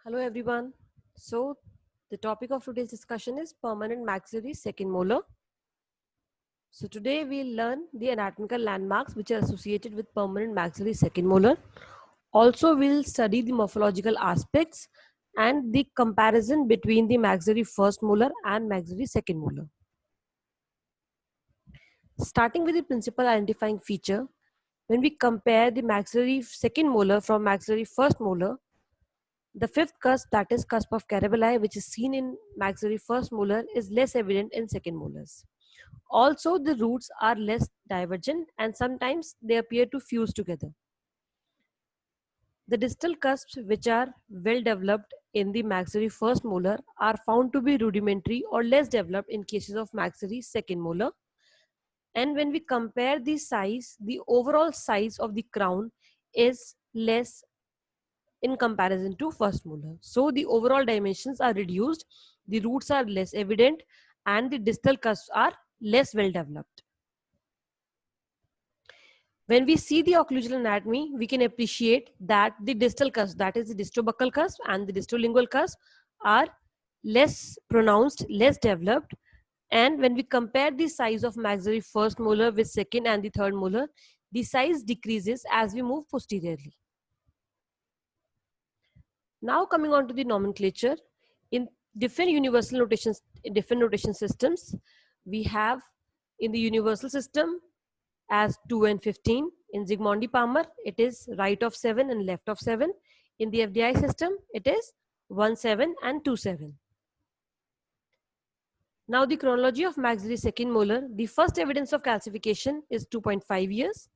Hello everyone. So the topic of today's discussion is permanent maxillary second molar. So today we'll learn the anatomical landmarks which are associated with permanent maxillary second molar. Also we'll study the morphological aspects and the comparison between the maxillary first molar and maxillary second molar. Starting with the principal identifying feature, when we compare the maxillary second molar from maxillary first molar, the fifth cusp, that is cusp of Carabelli, which is seen in maxillary first molar, is less evident in second molars. Also, the roots are less divergent and sometimes they appear to fuse together. The distal cusps, which are well developed in the maxillary first molar, are found to be rudimentary or less developed in cases of maxillary second molar. And when we compare the size, the overall size of the crown is less in comparison to first molar. So the overall dimensions are reduced, the roots are less evident, and the distal cusps are less well developed. When we see the occlusal anatomy, we can appreciate that the distal cusp, that is the distobuccal cusp and the distolingual cusp, are less pronounced, less developed. And when we compare the size of maxillary first molar with second and the third molar, the size decreases as we move posteriorly. Now coming on to the nomenclature, in different universal notations, in different notation systems, we have in the universal system as 2 and 15. In Zsigmondy Palmer, it is right of 7 and left of 7. In the FDI system, it is 1, 7 and 2, 7. Now the chronology of maxillary second molar, the first evidence of calcification is 2.5 years.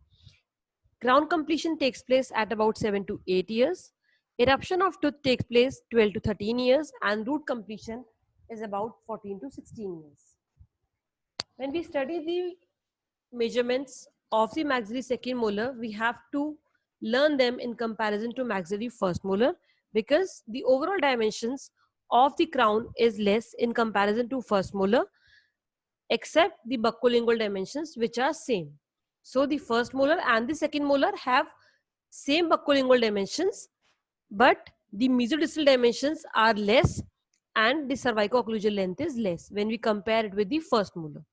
Crown completion takes place at about 7 to 8 years. Eruption of tooth takes place 12 to 13 years and root completion is about 14 to 16 years. When we study the measurements of the maxillary second molar, we have to learn them in comparison to maxillary first molar because the overall dimensions of the crown is less in comparison to first molar except the buccolingual dimensions which are same. So the first molar and the second molar have same buccolingual dimensions, but the mesodistal dimensions are less and the cervico-occlusal length is less when we compare it with the first molar.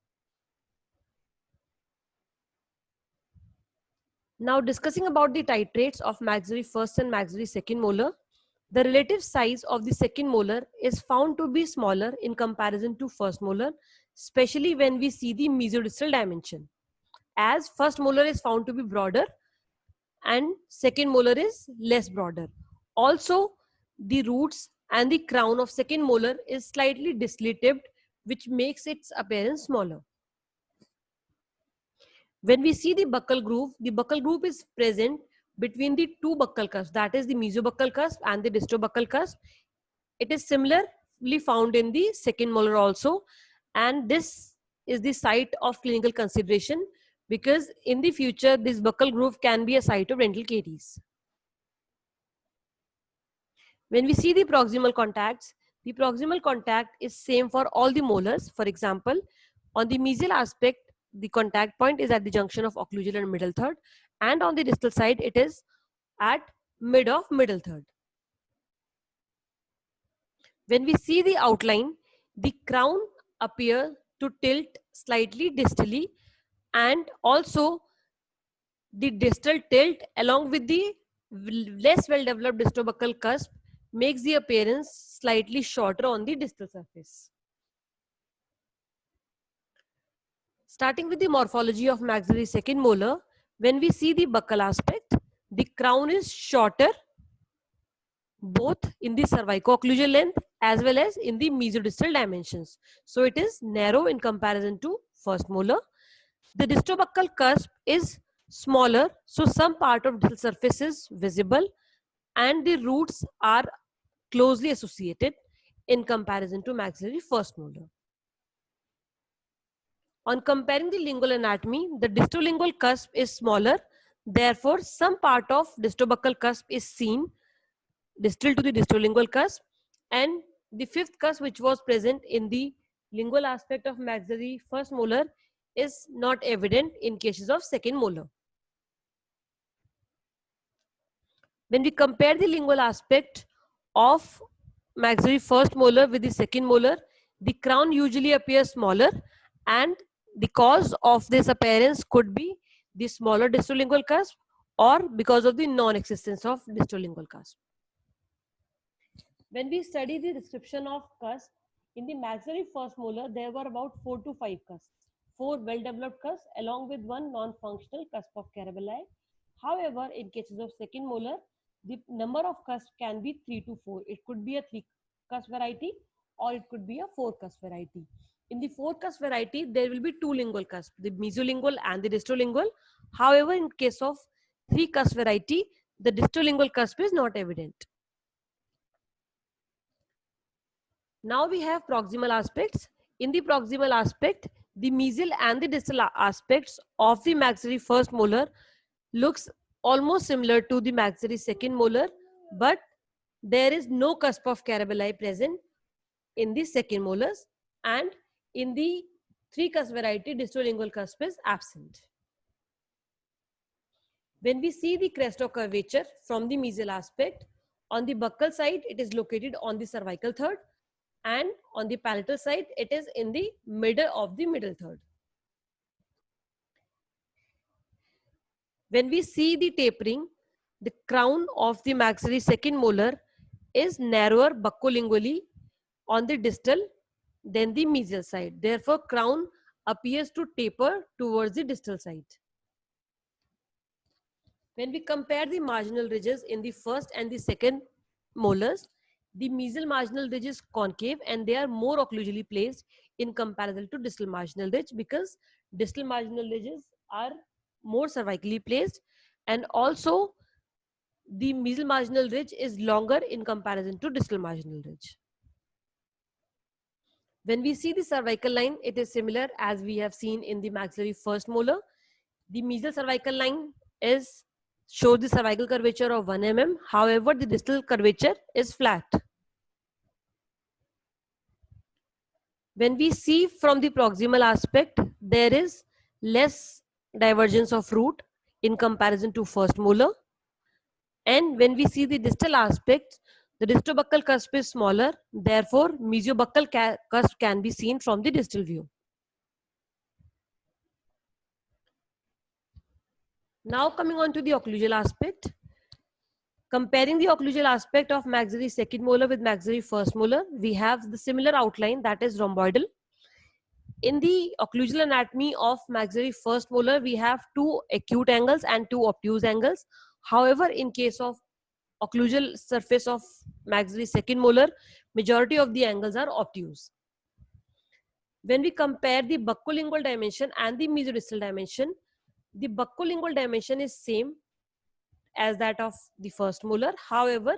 Now discussing about the titrates of maxillary first and maxillary second molar, the relative size of the second molar is found to be smaller in comparison to first molar, especially when we see the mesodistal dimension, as first molar is found to be broader and second molar is less broader. Also, the roots and the crown of second molar is slightly distally tipped, which makes its appearance smaller. When we see the buccal groove is present between the two buccal cusps, that is the mesobuccal cusp and the distobuccal cusp. It is similarly found in the second molar also, and this is the site of clinical consideration because in the future this buccal groove can be a site of dental caries. When we see the proximal contact is same for all the molars. For example, on the mesial aspect, the contact point is at the junction of occlusal and middle third, and on the distal side, it is at mid of middle third. When we see the outline, the crown appears to tilt slightly distally, and also the distal tilt along with the less well developed distobuccal cusp makes the appearance slightly shorter on the distal surface. Starting with the morphology of maxillary second molar, when we see the buccal aspect, the crown is shorter both in the cervico-occlusal length as well as in the mesodistal dimensions. So it is narrow in comparison to first molar. The distobuccal cusp is smaller, so some part of distal surface is visible and the roots are closely associated in comparison to maxillary first molar. On comparing the lingual anatomy, the distolingual cusp is smaller, therefore some part of distobuccal cusp is seen distal to the distolingual cusp, and the fifth cusp which was present in the lingual aspect of maxillary first molar is not evident in cases of second molar. When we compare the lingual aspect of maxillary first molar with the second molar, the crown usually appears smaller, and the cause of this appearance could be the smaller distolingual cusp or because of the non-existence of distolingual cusp. When we study the description of cusp, in the maxillary first molar, there were about 4 to 5 cusps, 4 well-developed cusps along with 1 non-functional cusp of Carabelli. However, in cases of second molar, the number of cusps can be 3 to 4. It could be a 3 cusp variety or it could be a 4 cusp variety. In the 4 cusp variety, there will be 2 lingual cusps, the mesolingual and the distolingual. However, in case of 3 cusp variety, the distolingual cusp is not evident. Now we have proximal aspects. In the proximal aspect, the mesial and the distal aspects of the maxillary first molar looks almost similar to the maxillary second molar, but there is no cusp of Carabelli present in the second molars, and in the 3 cusp variety, distolingual cusp is absent. When we see the crest of curvature from the mesial aspect, on the buccal side, it is located on the cervical third, and on the palatal side, it is in the middle of the middle third. When we see the tapering, the crown of the maxillary second molar is narrower buccolingually on the distal than the mesial side. Therefore, crown appears to taper towards the distal side. When we compare the marginal ridges in the first and the second molars, the mesial marginal ridge is concave and they are more occlusally placed in comparison to distal marginal ridge, because distal marginal ridges are more cervically placed, and also the mesial marginal ridge is longer in comparison to distal marginal ridge. When we see the cervical line, it is similar as we have seen in the maxillary first molar. The mesial cervical line shows the cervical curvature of 1 mm. However, the distal curvature is flat. When we see from the proximal aspect, there is less divergence of root in comparison to first molar. And when we see the distal aspect, the distobuccal cusp is smaller. Therefore, mesiobuccal cusp can be seen from the distal view. Now coming on to the occlusal aspect. Comparing the occlusal aspect of maxillary second molar with maxillary first molar, we have the similar outline, that is rhomboidal. In the occlusal anatomy of maxillary first molar, we have 2 acute angles and 2 obtuse angles. However, in case of occlusal surface of maxillary second molar, majority of the angles are obtuse. When we compare the buccolingual dimension and the mesiodistal dimension, the buccolingual dimension is same as that of the first molar. However,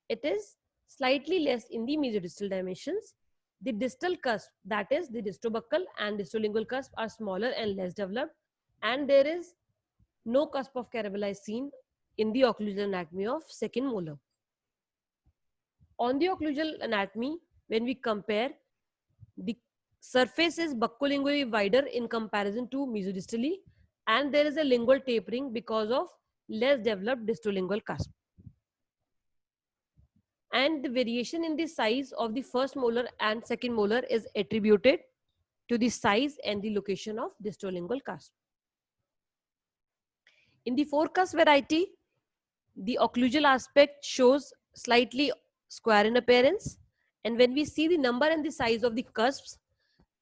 it is slightly less in the mesiodistal dimensions. The distal cusp, that is the distobuccal and distolingual cusp, are smaller and less developed, and there is no cusp of Carabelli seen in the occlusal anatomy of second molar. On the occlusal anatomy, when we compare, the surface is buccolingually wider in comparison to mesiodistally, and there is a lingual tapering because of less developed distolingual cusp. And the variation in the size of the first molar and second molar is attributed to the size and the location of distolingual cusp. In the 4 cusp variety, the occlusal aspect shows slightly square in appearance, and when we see the number and the size of the cusps,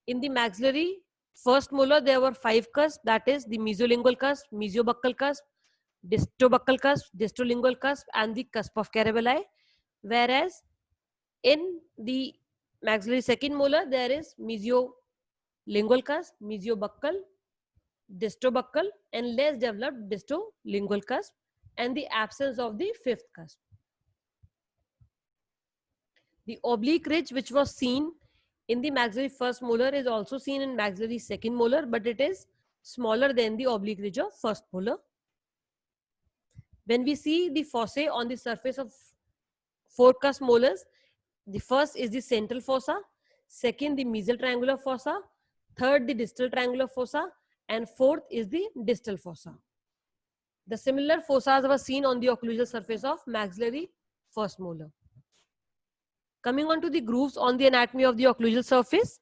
in the maxillary first molar there were 5 cusps, that is the mesolingual cusp, mesiobuccal cusp, distobuccal cusp, distolingual cusp, and the cusp of Carabelli. Whereas in the maxillary second molar, there is mesiolingual cusp, mesiobuccal, distobuccal, and less developed distolingual cusp, and the absence of the 5th cusp. The oblique ridge which was seen in the maxillary first molar is also seen in maxillary second molar, but it is smaller than the oblique ridge of first molar. When we see the fossae on the surface of 4 cusp molars, the first is the central fossa, second the mesial triangular fossa, third the distal triangular fossa, and fourth is the distal fossa. The similar fossas were seen on the occlusal surface of maxillary first molar. Coming on to the grooves on the anatomy of the occlusal surface.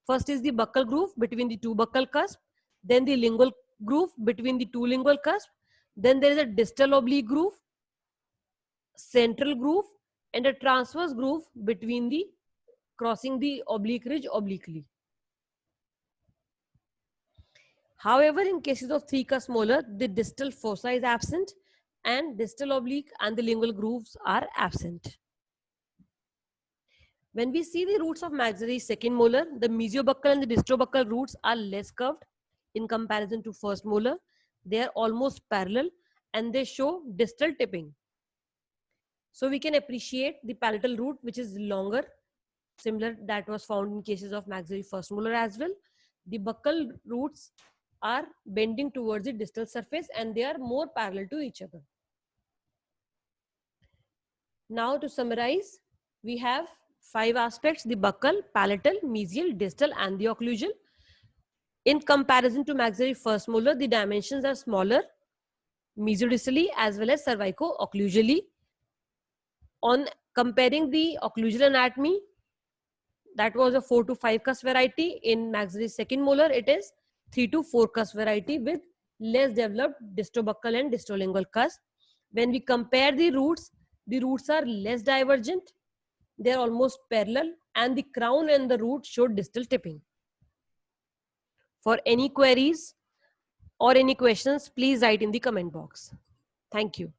First is the buccal groove between the two buccal cusps, then the lingual groove between the two lingual cusps, then there is a distal oblique groove, central groove, and a transverse groove between the crossing the oblique ridge obliquely. However, in cases of three cusp molar, the distal fossa is absent and distal oblique and the lingual grooves are absent. When we see the roots of maxillary second molar, the mesiobuccal and the distrobuccal roots are less curved in comparison to first molar. They are almost parallel and they show distal tipping. So we can appreciate the palatal root, which is longer, similar that was found in cases of maxillary first molar as well. The buccal roots are bending towards the distal surface and they are more parallel to each other. Now to summarize, we have 5 aspects: the buccal, palatal, mesial, distal and the occlusal. In comparison to maxillary first molar, the dimensions are smaller mesiodistally as well as cervico-occlusally. On comparing the occlusal anatomy, that was a 4 to 5 cusp variety. In maxillary second molar, it is 3 to 4 cusp variety with less developed distobuccal and distolingual cusp. When we compare the roots are less divergent, they are almost parallel, and the crown and the root show distal tipping. For any queries or any questions, please write in the comment box. Thank you.